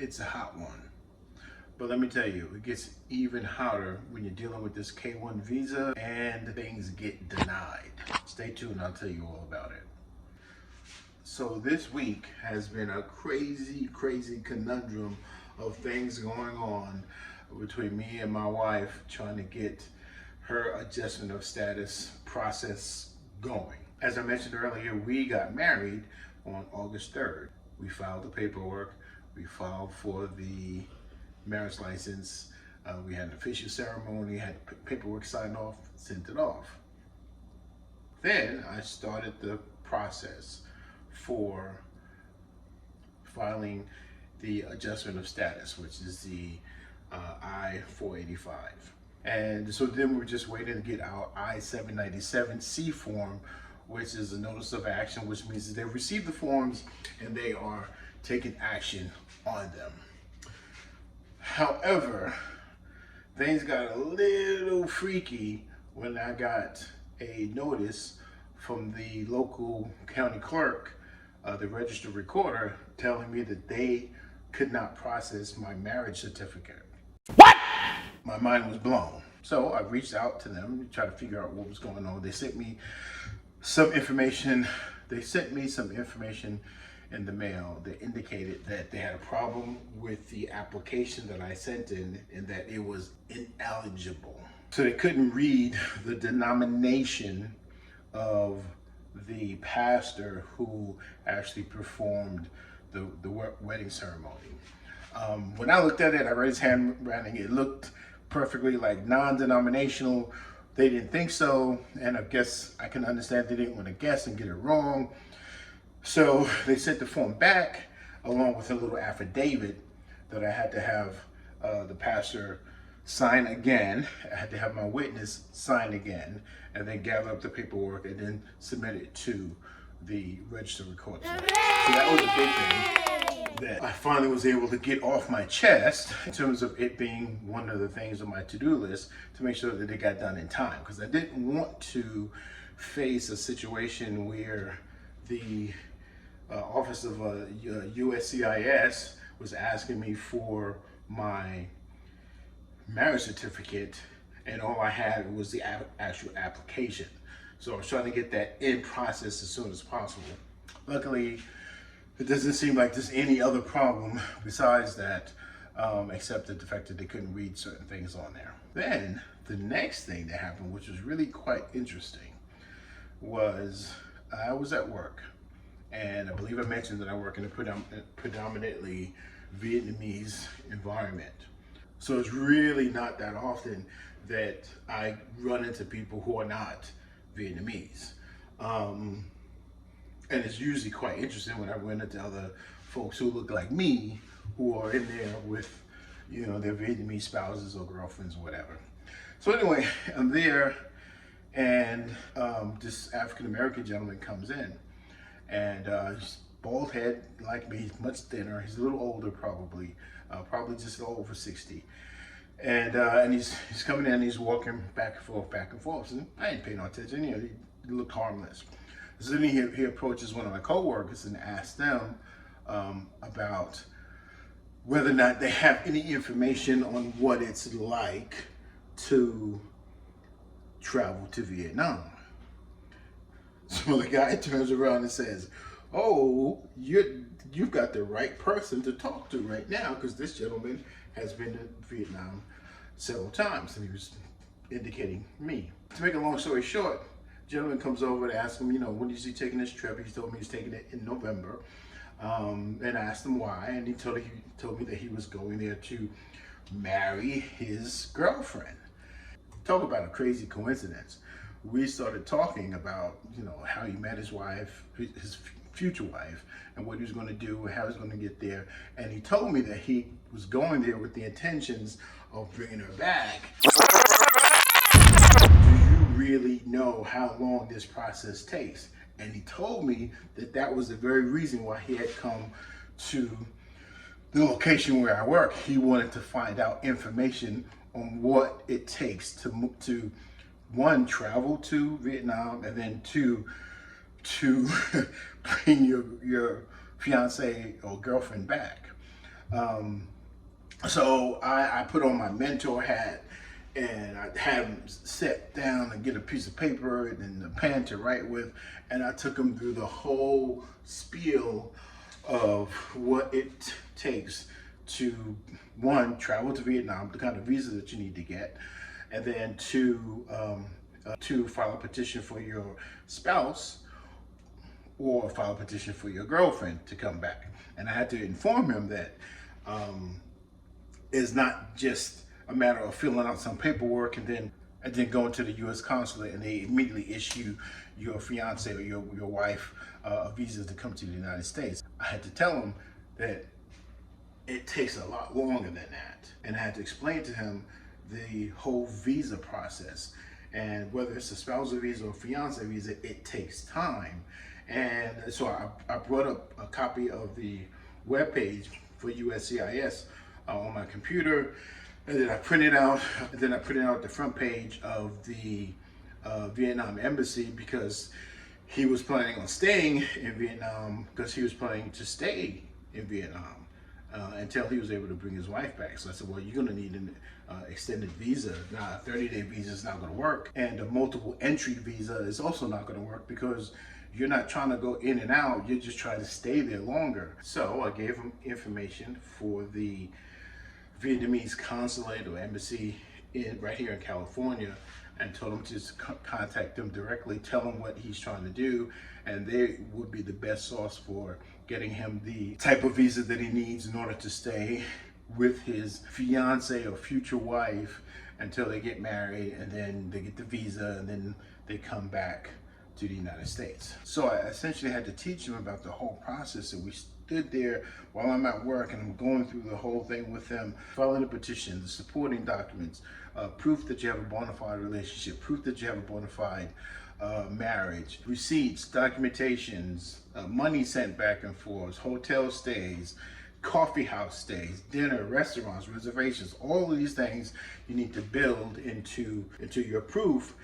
It's a hot one. But let me tell you, it gets even hotter when you're dealing with this K-1 visa and things get denied. Stay tuned, I'll tell you all about it. So this week has been a crazy conundrum of things going on between me and my wife trying to get her adjustment of status process going. As I mentioned earlier, we got married on August 3rd. We filed the paperwork, we filed for the marriage license, we had an official ceremony, had paperwork signed off, sent it off. Then I started the process for filing the adjustment of status, which is the I-485. And so then we're just waiting to get our I-797C form, which is a notice of action, which means that they've received the forms and they are taking action on them. However, things got a little freaky when I got a notice from the local county clerk, the Registrar-Recorder, telling me that they could not process my marriage certificate. What? My mind was blown. So I reached out to them to try to figure out what was going on. They sent me some information. In the mail that indicated that they had a problem with the application that I sent in and that it was ineligible. So they couldn't read the denomination of the pastor who actually performed the wedding ceremony. When I looked at it, I read his handwriting, it looked perfectly like non-denominational. They didn't think so, and I guess I can understand they didn't want to guess and get it wrong. So they sent the form back along with a little affidavit that I had to have the pastor sign again. I had to have my witness sign again, and then gather up the paperwork and then submit it to the Registrar-Recorder. So that was a big thing that I finally was able to get off my chest in terms of it being one of the things on my to-do list to make sure that it got done in time, because I didn't want to face a situation where the Office of USCIS was asking me for my marriage certificate and all I had was the actual application. So I was trying to get that in process as soon as possible. Luckily, it doesn't seem like there's any other problem besides that, except the fact that they couldn't read certain things on there. Then the next thing that happened, which was really quite interesting, was I was at work. And I believe I mentioned that I work in a predominantly Vietnamese environment. So it's really not that often that I run into people who are not Vietnamese. And it's usually quite interesting when I run into other folks who look like me, who are in there with, you know, their Vietnamese spouses or girlfriends or whatever. So anyway, I'm there and this African-American gentleman comes in. And he's bald head like me, he's much thinner, he's a little older probably, probably just over 60. And he's coming in and he's walking back and forth. And I ain't paying no attention, you know, he looked harmless. So then he approaches one of my coworkers and asks them about whether or not they have any information on what it's like to travel to Vietnam. So the guy turns around and says, "Oh, you've got the right person to talk to right now, because this gentleman has been to Vietnam several times," and he was indicating me. To make a long story short, the gentleman comes over to ask him, you know, when is he taking this trip? He told me he's taking it in November, and I asked him why, and he told me that he was going there to marry his girlfriend. Talk about a crazy coincidence. We started talking about, you know, how he met his wife, his future wife, and what he was going to do, how he was going to get there. And he told me that he was going there with the intentions of bringing her back. Do you really know how long this process takes? And he told me that that was the very reason why he had come to the location where I work. He wanted to find out information on what it takes to one, travel to Vietnam, and then two, to bring your fiance or girlfriend back. So I put on my mentor hat and I had him sit down and get a piece of paper and a pen to write with, and I took him through the whole spiel of what it takes to, one, travel to Vietnam, the kind of visa that you need to get, and then to file a petition for your spouse or file a petition for your girlfriend to come back. And I had to inform him that it's not just a matter of filling out some paperwork and then going to the U.S. consulate and they immediately issue your fiance or your wife a visa to come to the United States. I had to tell him that it takes a lot longer than that, and I had to explain to him the whole visa process, and whether it's a spousal visa or fiance visa, it takes time. And so I brought up a copy of the webpage for USCIS on my computer, and then I printed out the front page of the Vietnam embassy, because he was planning on staying in Vietnam, because he was planning to stay in Vietnam until he was able to bring his wife back. So I said, well, you're going to need an extended visa. Now, a 30-day visa is not going to work, and a multiple entry visa is also not going to work, because you're not trying to go in and out, you're just trying to stay there longer. So I gave him information for the Vietnamese consulate or embassy right here in California, and told him to just contact them directly, tell him what he's trying to do, and they would be the best source for getting him the type of visa that he needs in order to stay with his fiance or future wife until they get married, and then they get the visa, and then they come back to the United States. So I essentially had to teach him about the whole process, and we stood there while I'm at work and I'm going through the whole thing with them, filing a petition, the supporting documents, proof that you have a bona fide relationship, proof that you have a bona fide marriage, receipts, documentations, money sent back and forth, hotel stays, coffee house stays, dinner, restaurants, reservations, all of these things you need to build into your proof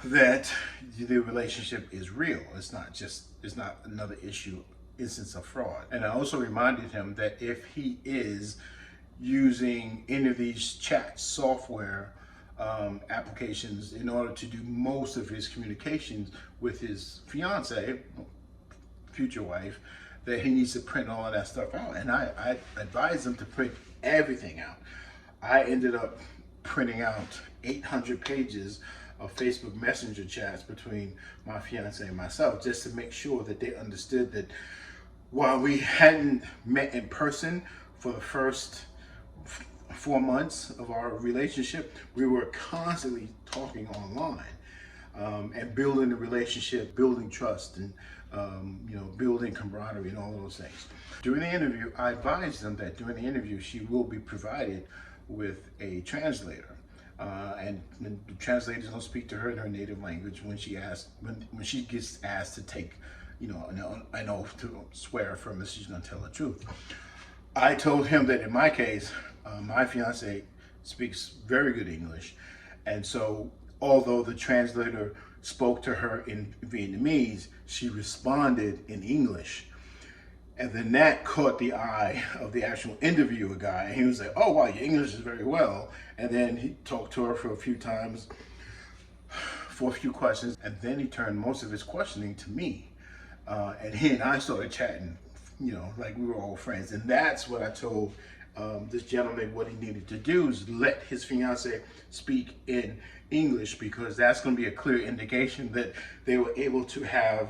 that the relationship is real. It's not another instance of fraud. And I also reminded him that if he is using any of these chat software applications in order to do most of his communications with his fiance, future wife, that he needs to print all of that stuff out. And I advised him to print everything out. I ended up printing out 800 pages of Facebook Messenger chats between my fiance and myself, just to make sure that they understood that while we hadn't met in person for the first 4 months of our relationship, we were constantly talking online and building the relationship, building trust, and building camaraderie and all those things. During the interview, I advised them that during the interview, she will be provided with a translator. And the translators don't speak to her in her native language when she gets asked to take, an oath to swear affirm that she's going to tell the truth. I told him that in my case, my fiance speaks very good English, and so although the translator spoke to her in Vietnamese, she responded in English. And then that caught the eye of the actual interviewer guy. And he was like, oh, wow, your English is very well. And then he talked to her for a few times, for a few questions. And then he turned most of his questioning to me. And he and I started chatting, like we were all friends. And that's what I told this gentleman what he needed to do, is let his fiance speak in English, because that's going to be a clear indication that they were able to have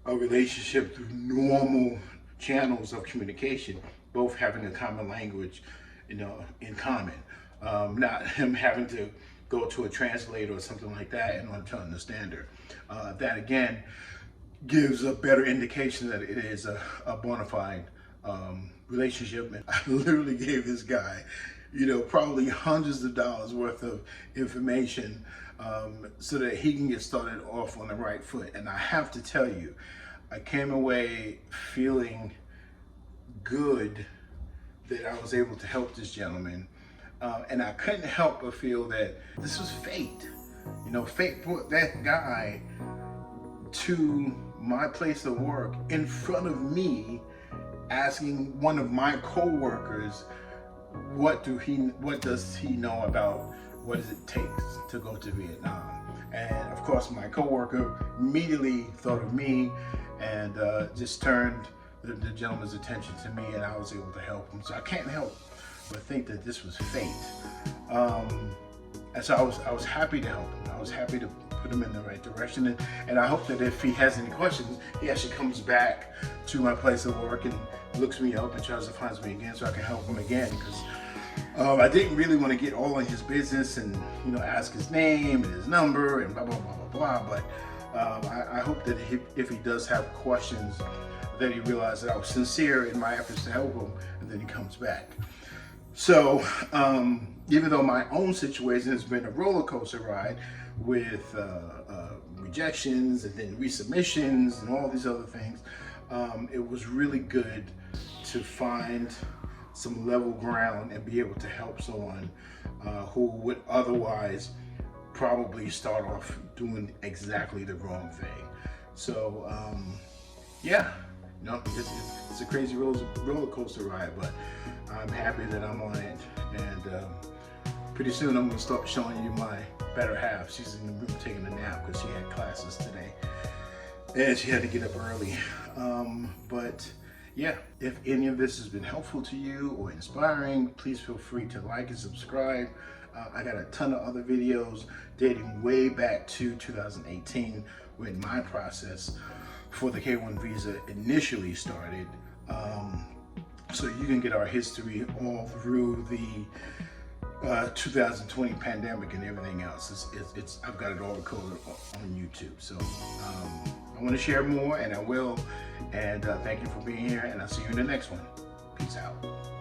a relationship through normal channels of communication, both having a common language, in common. Not him having to go to a translator or something like that in order to understand her. That again gives a better indication that it is a bona fide relationship. And I literally gave this guy, probably hundreds of dollars worth of information so that he can get started off on the right foot. And I have to tell you, I came away feeling good that I was able to help this gentleman. And I couldn't help but feel that this was fate. Fate brought that guy to my place of work in front of me asking one of my co-workers, what does he know about what does it take to go to Vietnam? And of course, my coworker immediately thought of me and just turned the gentleman's attention to me, and I was able to help him. So I can't help but think that this was fate. And so I was happy to help him. I was happy to put him in the right direction. And I hope that if he has any questions, he actually comes back to my place of work and looks me up and tries to find me again so I can help him again. Because I didn't really want to get all in his business and, you know, ask his name and his number and blah, blah, blah, blah, blah. But I hope that if he does have questions, that he realized that I was sincere in my efforts to help him, and then he comes back. So even though my own situation has been a roller coaster ride with rejections and then resubmissions and all these other things, it was really good to find some level ground and be able to help someone who would otherwise probably start off doing exactly the wrong thing. So yeah, you know, it's a crazy roller coaster ride, but I'm happy that I'm on it. And pretty soon I'm gonna start showing you my better half. She's in the room taking a nap because she had classes today and she had to get up early. But yeah, if any of this has been helpful to you or inspiring, please feel free to like and subscribe. I got a ton of other videos dating way back to 2018 when my process for the K1 visa initially started. So you can get our history all through the 2020 pandemic and everything else. I've got it all recorded on YouTube. So I want to share more, and I will. And thank you for being here, and I'll see you in the next one. Peace out.